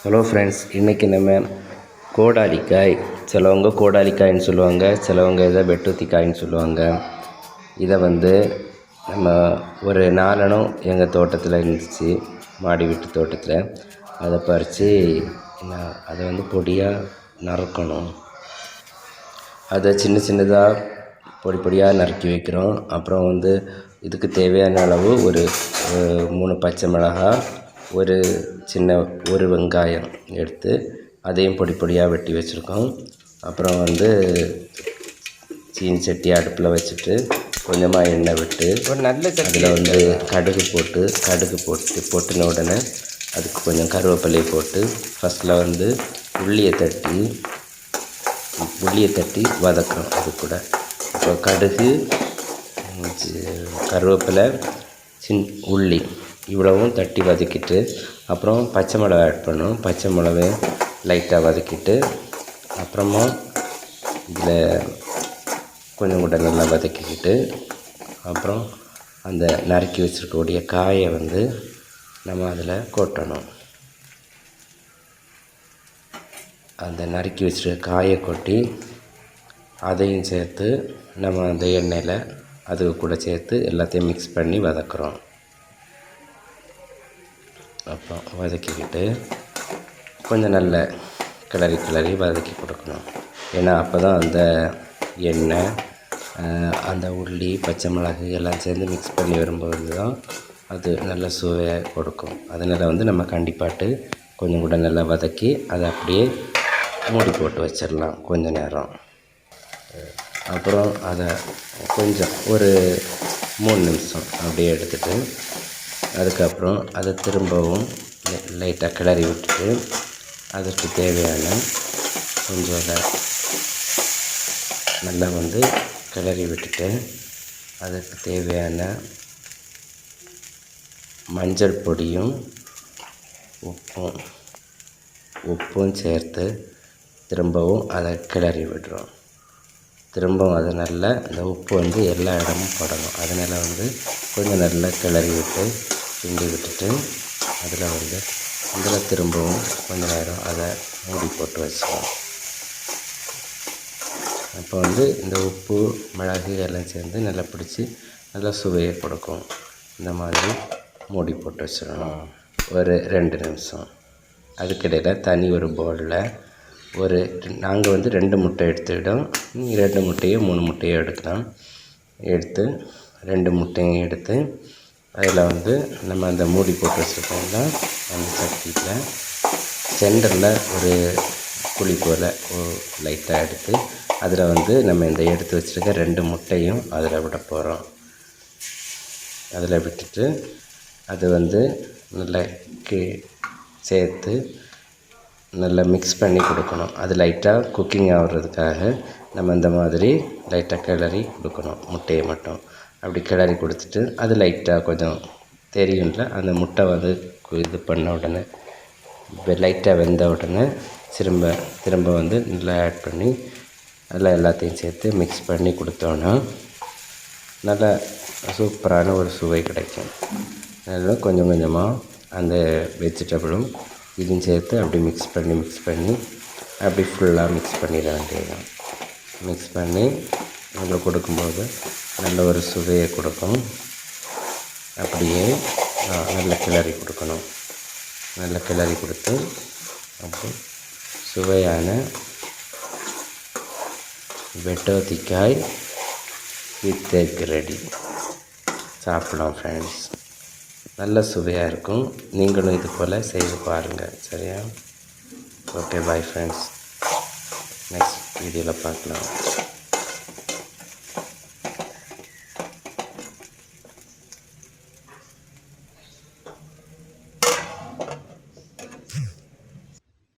Hello friends, இன்றைக்கி நம்ம கோடாலிக்காய், சிலவங்க கோடாலிக்காய்ன்னு சொல்லுவாங்க, சிலவங்க இதை வெட்டுத்திக்காய்ன்னு சொல்லுவாங்க. இதை நம்ம ஒரு 4 அணம் எங்கள் தோட்டத்தில் இருந்துச்சு, மாடி வீட்டு தோட்டத்தில். அதை பறித்து அதை பொடியாக நறுக்கணும். அதை சின்ன சின்னதாக பொடி பொடியாக நறுக்கி வைக்கிறோம். அப்புறம் இதுக்கு தேவையான அளவு ஒரு 3 பச்சை மிளகாய், ஒரு வெங்காயம் எடுத்து அதையும் பொடி பொடியாக வெட்டி வச்சுருக்கோம். அப்புறம் சீனி சட்டி அடுப்பில் வச்சுட்டு கொஞ்சமாக எண்ணெய் விட்டு ஒரு நல்ல அதில் கடுகு போட்டுன உடனே அதுக்கு கொஞ்சம் கருவேப்பிலையை போட்டு ஃபஸ்ட்டில் உள்ளியை தட்டி வதக்குறோம். அது கூட இப்போ கடுகு, கருவேப்பிலை, உள்ளி இவ்வளவும் தட்டி வதக்கிட்டு அப்புறம் பச்சை மிளகா ஆட் பண்ணணும். பச்சை மிளகாய் லைட்டாக வதக்கிட்டு அப்புறமா இதில் கொஞ்சம் கூட நல்லா வதக்கிக்கிட்டு அப்புறம் அந்த நறுக்கி வச்சுருக்கக்கூடிய காயை நம்ம அதில் கொட்டணும். அந்த நறுக்கி வச்சுருக்க காயை கொட்டி அதையும் சேர்த்து நம்ம அந்த எண்ணெயில் அது கூட சேர்த்து எல்லாத்தையும் மிக்ஸ் பண்ணி வதக்குறோம். அப்புறம் வதக்கிக்கிட்டு கொஞ்சம் நல்ல கிளறி வதக்கி கொடுக்கணும். ஏன்னா அப்போ தான் அந்த எண்ணெய், அந்த உள்ளி, பச்சை மிளகு எல்லாம் சேர்ந்து மிக்ஸ் பண்ணி வரும்போது தான் அது நல்ல சுவையாக கொடுக்கும். அதனால் நம்ம கண்டிப்பாட்டு கொஞ்சம் கூட நல்லா வதக்கி அதை அப்படியே மூடி போட்டு வச்சிடலாம் கொஞ்சம் நேரம். அப்புறம் அதை கொஞ்சம் ஒரு 3 நிமிஷம் அப்படியே எடுத்துகிட்டு அதுக்கப்புறம் அதை திரும்பவும் லைட்டாக கிளறி விட்டுட்டு அதற்கு தேவையான கொஞ்சம் அதை நல்லா கிளறி விட்டுட்டு அதுக்கு தேவையான மஞ்சள் பொடியும் உப்பும் சேர்த்து திரும்பவும் அதை கிளறி விடுறோம். திரும்பவும் அதை நல்லா இந்த உப்பு எல்லா இடமும் படணும். அதனால் கொஞ்சம் நல்லா கிளறி விட்டு கிண்டி விட்டுட்டு அதில் திரும்பவும் கொஞ்சம் நேரம் அதை மூடி போட்டு வச்சுக்கணும். அப்போ இந்த உப்பு, மிளகு எல்லாம் சேர்ந்து நல்லா பிடிச்சி நல்லா சுவையை கொடுக்கும். இந்த மாதிரி மூடி போட்டு வச்சிடணும் ஒரு 2 நிமிஷம். அதுக்கிடையில் தனி ஒரு பவுலில் நாங்கள் 2 முட்டை எடுத்துக்கிட்டோம். 2 முட்டையோ 3 முட்டையோ எடுக்கலாம். எடுத்து 2 முட்டையும் எடுத்து அதில் நம்ம அந்த மூடி போட்டு வச்சுருக்கோம்னா அந்த சட்டியில் சென்டரில் ஒரு குழி போல் லைட்டாக எடுத்து அதில் நம்ம இந்த எடுத்து வச்சுருக்க 2 முட்டையும் அதில் விட போகிறோம். அதில் விட்டுட்டு அது நல்லா சேர்த்து நல்லா மிக்ஸ் பண்ணி கொடுக்கணும். அது லைட்டாக குக்கிங் ஆகிறதுக்காக நம்ம இந்த மாதிரி லைட்டாக கிளறி கொடுக்கணும். முட்டையை மட்டும் அப்படி கிளறி கொடுத்துட்டு அது லைட்டாக கொஞ்சம் தெரியும்ல, அந்த முட்டை இது பண்ண உடனே லைட்டாக வெந்த உடனே திரும்ப நல்லா ஆட் பண்ணி நல்லா எல்லாத்தையும் சேர்த்து மிக்ஸ் பண்ணி கொடுத்தோன்னா நல்லா சூப்பரான ஒரு சுவை கிடைக்கும். அதனால் கொஞ்சம் கொஞ்சமாக அந்த வெஜிடபிளும் இதையும் சேர்த்து அப்படி மிக்ஸ் பண்ணி அப்படி ஃபுல்லாக மிக்ஸ் பண்ணிட வேண்டியதுதான். மிக்ஸ் பண்ணி நல்லா கொடுக்கும்போது நல்ல ஒரு சுவையை கொடுக்கும். அப்படியே நல்லா கிளறி கொடுக்கணும். நல்லா கிளறி கொடுத்து அப்போ சுவையான வெட்டோத்திக்காய் வித் எக் ரெடி. சாப்பிடலாம் ஃப்ரெண்ட்ஸ், நல்ல சுவையாக இருக்கும். நீங்களும் இது போல் செய்து பாருங்கள். சரியா? Okay, bye friends. நெக்ஸ்ட் வீடியோவில் பார்க்கலாம்.